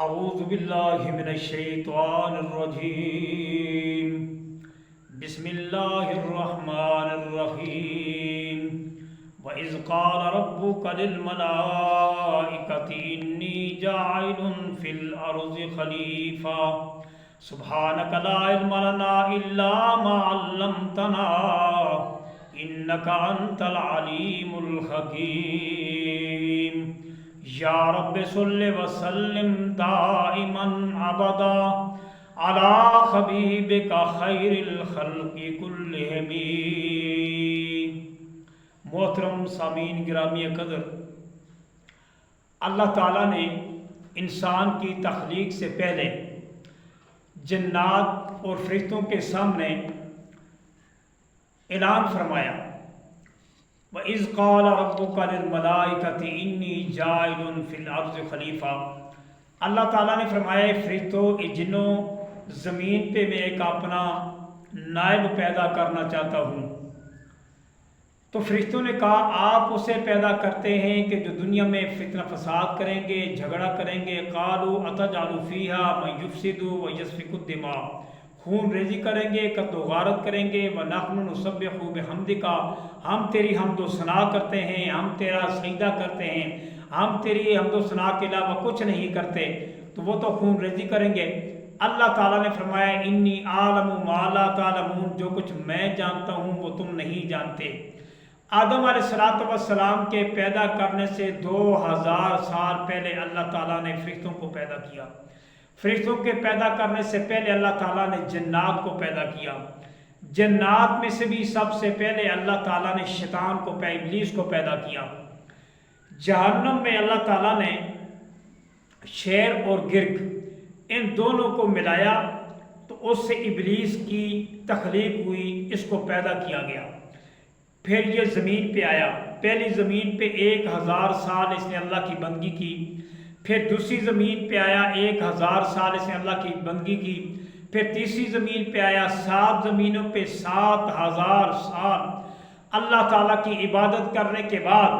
اعوذ باللہ من الشیطان الرجیم بسم اللہ الرحمن الرحیم وَإِذْ قَالَ رَبُّكَ لِلْمَلَائِكَةِ إِنِّي جَاعِلٌ فِي الْأَرْضِ خَلِيفَةً سُبْحَانَكَ لَا عِلْمَ لَنَا إِلَّا مَا عَلَّمْتَنَا إِنَّكَ أَنْتَ الْعَلِيمُ الْحَكِيمُ یا رب صل وسلم دائما ابدا علی حبیبک خیر الخلق کلہم۔ محترم سامعین گرامی قدر، اللہ تعالیٰ نے انسان کی تخلیق سے پہلے جنات اور فرشتوں کے سامنے اعلان فرمایا، وَإِذْ قَالَ رَبُّكَ لِلْمَلَائِكَةِ إِنِّي جَاعِلٌ فِي الْأَرْضِ خَلِيفَةً۔ اللہ تعالیٰ نے فرمایا، فرشتوں، جنوں، زمین پہ میں ایک اپنا نائب پیدا کرنا چاہتا ہوں۔ تو فرشتوں نے کہا، آپ اسے پیدا کرتے ہیں کہ جو دنیا میں فتنہ فساد کریں گے، جھگڑا کریں گے۔ قَالُوا أَتَجْعَلُ فِيهَا مَن يُفْسِدُ وَيَسْفِكُ الدِّمَاءَ، خون ریزی کریں گے، قتل و غارت کریں گے۔ وَنَحْنُ نُسَبِّحُ بِحَمْدِكَ، ہم تیری حمد و ثنا کرتے ہیں، ہم تیرا سجدہ کرتے ہیں، ہم تیری حمد و ثنا کے علاوہ کچھ نہیں کرتے۔ تو وہ تو خون ریزی کریں گے۔ اللہ تعالیٰ نے فرمایا، انی اعلم ما لا تعلمون، جو کچھ میں جانتا ہوں وہ تم نہیں جانتے۔ آدم علیہ السلام کے پیدا کرنے سے 2000 سال پہلے اللہ تعالیٰ نے فرشتوں کو پیدا کیا۔ فرشتوں کے پیدا کرنے سے پہلے اللہ تعالیٰ نے جنات کو پیدا کیا۔ جنات میں سے بھی سب سے پہلے اللہ تعالیٰ نے شیطان کو، ابلیس کو پیدا کیا۔ جہنم میں اللہ تعالیٰ نے شیر اور گرگ ان دونوں کو ملایا تو اس سے ابلیس کی تخلیق ہوئی، اس کو پیدا کیا گیا۔ پھر یہ زمین پہ آیا، پہلی زمین پہ 1000 سال اس نے اللہ کی بندگی کی۔ پھر دوسری زمین پہ آیا، 1000 سال اس نے اللہ کی بندگی کی۔ پھر تیسری زمین پہ آیا، 7 زمینوں پہ 7000 سال اللہ تعالیٰ کی عبادت کرنے کے بعد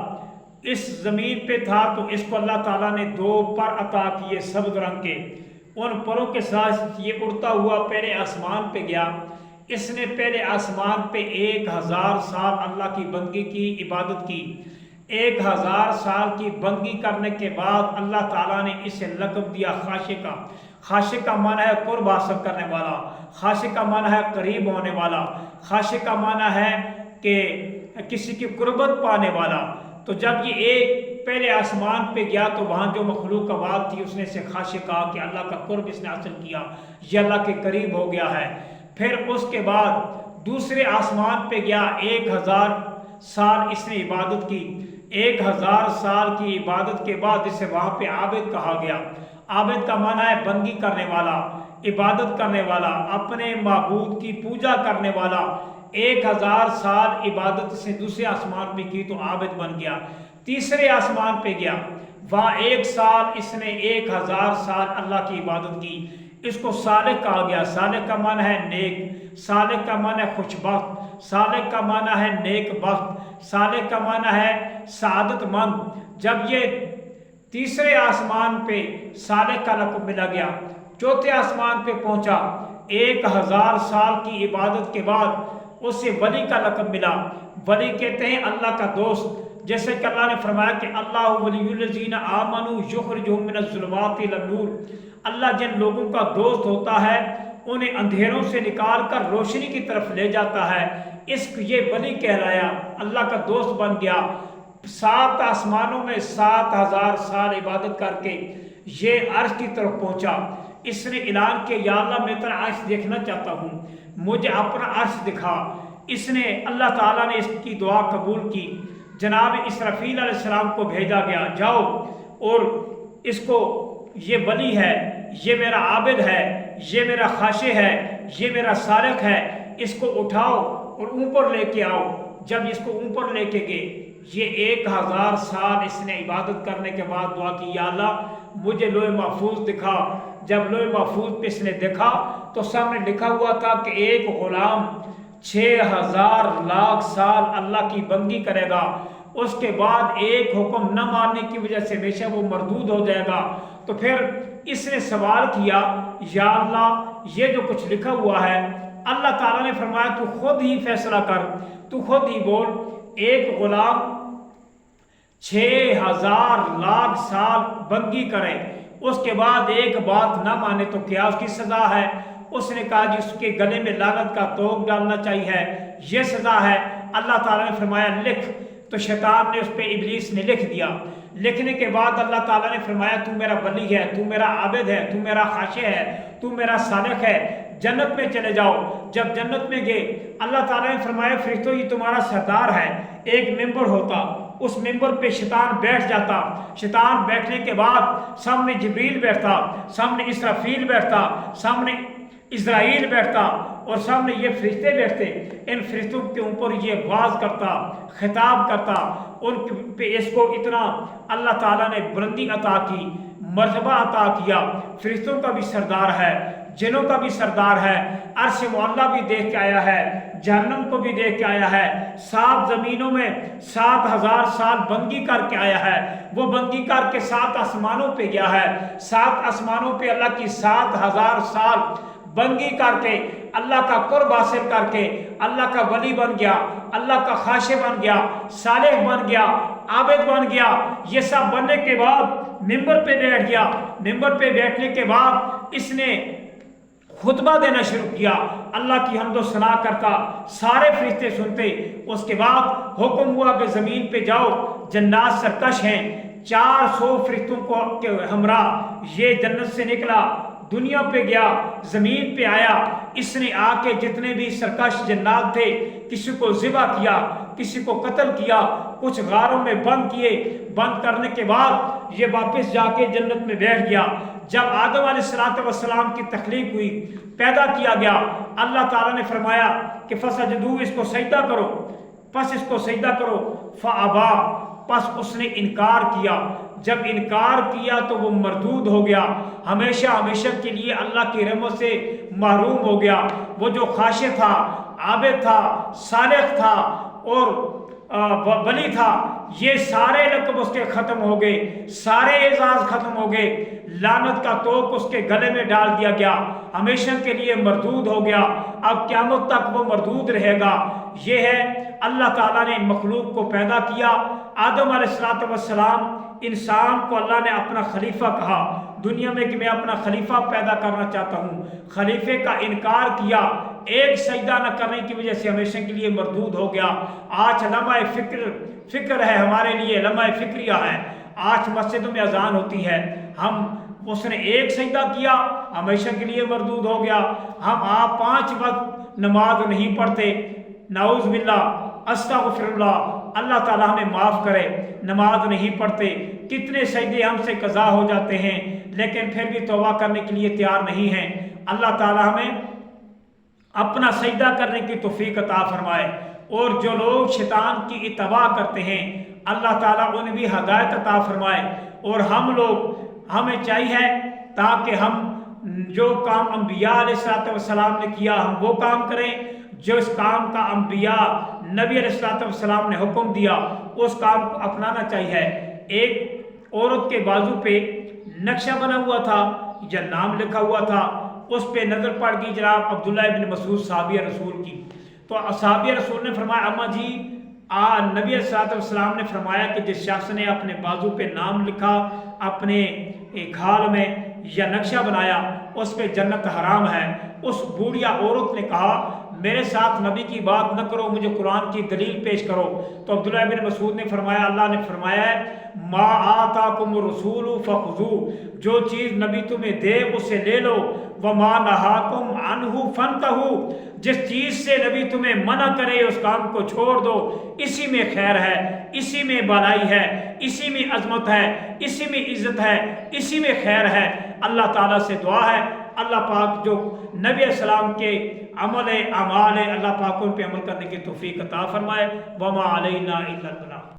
اس زمین پہ تھا تو اس کو اللہ تعالیٰ نے 2 پر عطا کیے سبز رنگ کے۔ ان پروں کے ساتھ یہ اڑتا ہوا پہلے آسمان پہ گیا۔ اس نے پہلے آسمان پہ 1000 سال اللہ کی بندگی کی، عبادت کی۔ 1000 سال کی بندگی کرنے کے بعد اللہ تعالیٰ نے اسے لقب دیا خاشقہ۔ خاشق کا معنی ہے قرب حاصل کرنے والا، خاشق کا معنی ہے قریب ہونے والا، خاشق کا معنی ہے کہ کسی کی قربت پانے والا۔ تو جب یہ ایک پہلے آسمان پہ گیا تو وہاں جو مخلوقات تھی اس نے سے خاشق کہا کہ اللہ کا قرب اس نے حاصل کیا، یہ اللہ کے قریب ہو گیا ہے۔ پھر اس کے بعد دوسرے آسمان پہ گیا، 1000 سال اس نے عبادت کی۔ 1000 سال کی عبادت کے بعد اسے وہاں پہ عابد کہا گیا۔ عابد کا معنی ہے بندگی کرنے والا، عبادت کرنے والا، اپنے معبود کی پوجا کرنے والا۔ 1000 سال عبادت سے دوسرے آسمان پہ کی تو عابد بن گیا۔ تیسرے آسمان پہ گیا، وہاں 1 سال اس نے 1000 سال اللہ کی عبادت کی۔ اس کو صالح کہا گیا۔ صالح کا معنی ہے نیک، صالح کا معنی ہے خوش بخت، صالح کا معنی ہے نیک بخت، صالح کا معنی ہے سعادت مند۔ جب یہ تیسرے آسمان پہ صالح کا لقب ملا گیا، چوتھے آسمان پہ پہنچا، 1000 سال کی عبادت کے بعد اسے ولی کا لقب ملا۔ ولی کہتے ہیں اللہ کا دوست، جیسے کہ اللہ نے فرمایا کہ اللہ ولی الذین آمنوا یخرجہم من الظلمات الی النور، اللہ جن لوگوں کا دوست ہوتا ہے انہیں اندھیروں سے نکال کر روشنی کی طرف لے جاتا ہے۔ یہ ولی کہلایا، اللہ کا دوست بن گیا۔ 7 آسمانوں میں 7000 سال عبادت کر کے یہ عرش کی طرف پہنچا۔ اس نے اعلان کیا، یا اللہ میں تیرا عرش دیکھنا چاہتا ہوں، مجھے اپنا عرش دکھا۔ اس نے، اللہ تعالیٰ نے اس کی دعا قبول کی۔ جناب اسرافیل علیہ السلام کو بھیجا گیا، جاؤ اور اس کو، یہ ولی ہے، یہ میرا عابد ہے، یہ میرا خاشع ہے، یہ میرا سارق ہے، اس کو اٹھاؤ اور اوپر لے کے آؤ۔ جب اس کو اوپر لے کے گئے، یہ 1000 سال اس نے عبادت کرنے کے بعد دعا کی، یا اللہ مجھے لوح محفوظ دکھا۔ جب لوح محفوظ پہ اس نے دیکھا تو سامنے لکھا ہوا تھا کہ ایک غلام 6000 لاکھ سال اللہ کی بندگی کرے گا، اس کے بعد ایک حکم نہ ماننے کی وجہ سے ہمیشہ وہ مردود ہو جائے گا۔ تو پھر اس نے سوال کیا یا اللہ یہ جو کچھ لکھا ہوا ہے، اللہ تعالیٰ نے فرمایا تو خود ہی فیصلہ کر، تو خود ہی بول، ایک غلام 6000 لاکھ سال بندگی کرے، اس کے بعد ایک بات نہ مانے تو کیا اس کی سزا ہے؟ اس نے کہا جی اس کے گلے میں لعنت کا توق ڈالنا چاہیے، یہ سزا ہے۔ اللہ تعالیٰ نے فرمایا لکھ، تو شیطان نے اس پہ، ابلیس نے لکھ دیا۔ لکھنے کے بعد اللہ تعالیٰ نے فرمایا تو میرا ولی ہے، تو میرا عابد ہے، تو میرا خاشع ہے، تو میرا صالح ہے، جنت میں چلے جاؤ۔ جب جنت میں گئے، اللہ تعالیٰ نے فرمایا فرشتوں یہ تمہارا سردار ہے، ایک ممبر ہوتا، اس ممبر پہ شیطان بیٹھ جاتا، شیطان بیٹھنے کے بعد سامنے جبریل بیٹھتا، سامنے اسرافیل بیٹھتا، سامنے اسرائیل بیٹھتا، اور سامنے یہ فرشتے بیٹھتے، ان فرشتوں کے اوپر یہ واز کرتا، خطاب کرتا، ان پہ اس کو اتنا اللہ تعالیٰ نے بلندی عطا کی، مرتبہ عطا کیا۔ فرشتوں کا بھی سردار ہے، جنوں کا بھی سردار ہے، عرش معلیٰ بھی دیکھ کے آیا ہے، جہنم کو بھی دیکھ کے آیا ہے، 7 زمینوں میں 7000 سال بندگی کر کے آیا ہے، وہ بندگی کر کے 7 آسمانوں پہ گیا ہے، 7 آسمانوں پہ اللہ کی 7000 سال بندگی کر کے اللہ کا قرب حاصل کر کے اللہ کا ولی بن گیا، اللہ کا خاشع بن گیا، صالح بن گیا، عابد بن گیا۔ یہ سب بننے کے بعد ممبر پہ بیٹھ گیا۔ ممبر پہ بیٹھنے کے بعد اس نے خطبہ دینا شروع کیا، اللہ کی حمد و ثنا کرتا، سارے فرشتے سنتے۔ اس کے بعد حکم ہوا کہ زمین پہ جاؤ، جنات سرکش ہیں، 400 فرشتوں کو کے ہمراہ یہ جنت سے نکلا، دنیا پہ گیا، زمین پہ آیا۔ اس نے آ کے جتنے بھی سرکش جنات تھے، کسی کو ذبح کیا، کسی کو قتل کیا، کچھ غاروں میں بند کیے۔ بند کرنے کے بعد یہ واپس جا کے جنت میں بیٹھ گیا۔ جب آدم علیہ السلام کی تخلیق ہوئی، پیدا کیا گیا، اللہ تعالیٰ نے فرمایا کہ فسجدوا، اس کو سجدہ کرو، پس اس کو سجدہ کرو، فابا، پس اس نے انکار کیا۔ جب انکار کیا تو وہ مردود ہو گیا، ہمیشہ ہمیشہ کے لیے اللہ کی رحمت سے محروم ہو گیا۔ وہ جو خاشع تھا، عابد تھا، صالح تھا اور ولی تھا، یہ سارے لقب اس کے ختم ہو گئے، سارے اعزاز ختم ہو گئے، لعنت کا توق اس کے گلے میں ڈال دیا گیا، ہمیشہ کے لیے مردود ہو گیا، اب قیامت تک وہ مردود رہے گا۔ یہ ہے اللہ تعالیٰ نے مخلوق کو پیدا کیا۔ آدم علیہ السلام، انسان کو اللہ نے اپنا خلیفہ کہا دنیا میں کہ میں اپنا خلیفہ پیدا کرنا چاہتا ہوں، خلیفے کا انکار کیا، ایک سجدہ نہ کرنے کی وجہ سے ہمیشہ کے لیے مردود ہو گیا۔ آج لمحہ فکر ہے ہمارے لیے، لمحہ فکریہ ہے۔ آج مسجدوں میں اذان ہوتی ہے، اس نے ایک سجدہ کیا، ہمیشہ کے لیے مردود ہو گیا۔ آپ 5 وقت نماز نہیں پڑھتے، نعوذ باللہ، استغفر اللہ، اللہ تعالیٰ ہمیں معاف کرے، نماز نہیں پڑھتے، کتنے سجدے ہم سے قضا ہو جاتے ہیں، لیکن پھر بھی توبہ کرنے کے لیے تیار نہیں ہیں۔ اللہ تعالیٰ ہمیں اپنا سجدہ کرنے کی توفیق عطا فرمائے، اور جو لوگ شیطان کی اتباع کرتے ہیں اللہ تعالیٰ انہیں بھی ہدایت عطا فرمائے۔ اور ہمیں چاہیے تاکہ ہم جو کام انبیاء علیہ السلام نے کیا ہم وہ کام کریں، جو اس کام کا انبیاء نبی علیہ السلام نے حکم دیا اس کام کو اپنانا چاہیے۔ ایک عورت کے بازو پہ نقشہ بنا ہوا تھا یا نام لکھا ہوا تھا، اس پہ نظر پڑ گئی جناب عبداللہ ابن مسعود صحابی رسول کی، تو صحابی رسول نے فرمایا اما جی، نبی علیہ السلام نے فرمایا کہ جس شخص نے اپنے بازو پہ نام لکھا، اپنے گھال میں یا نقشہ بنایا، اس پہ جنت حرام ہے۔ اس بوڑھیا عورت نے کہا میرے ساتھ نبی کی بات نہ کرو، مجھے قرآن کی دلیل پیش کرو۔ تو عبداللہ بن مسعود نے فرمایا، اللہ نے فرمایا ہے ما آتاکم الرسول فخذوہ، جو چیز نبی تمہیں دے اسے لے لو، وما نہاکم عنہ فانتہوا، جس چیز سے نبی تمہیں منع کرے اس کام کو چھوڑ دو۔ اسی میں خیر ہے، اسی میں بھلائی ہے، اسی میں عظمت ہے، اسی میں عزت ہے، اسی میں خیر ہے۔ اللہ تعالیٰ سے دعا ہے اللہ پاک جو نبی علیہ السلام کے اعمال اللہ پاک ان پہ عمل کرنے کی توفیق عطا فرمائے۔ وما علینا الا البلاغ۔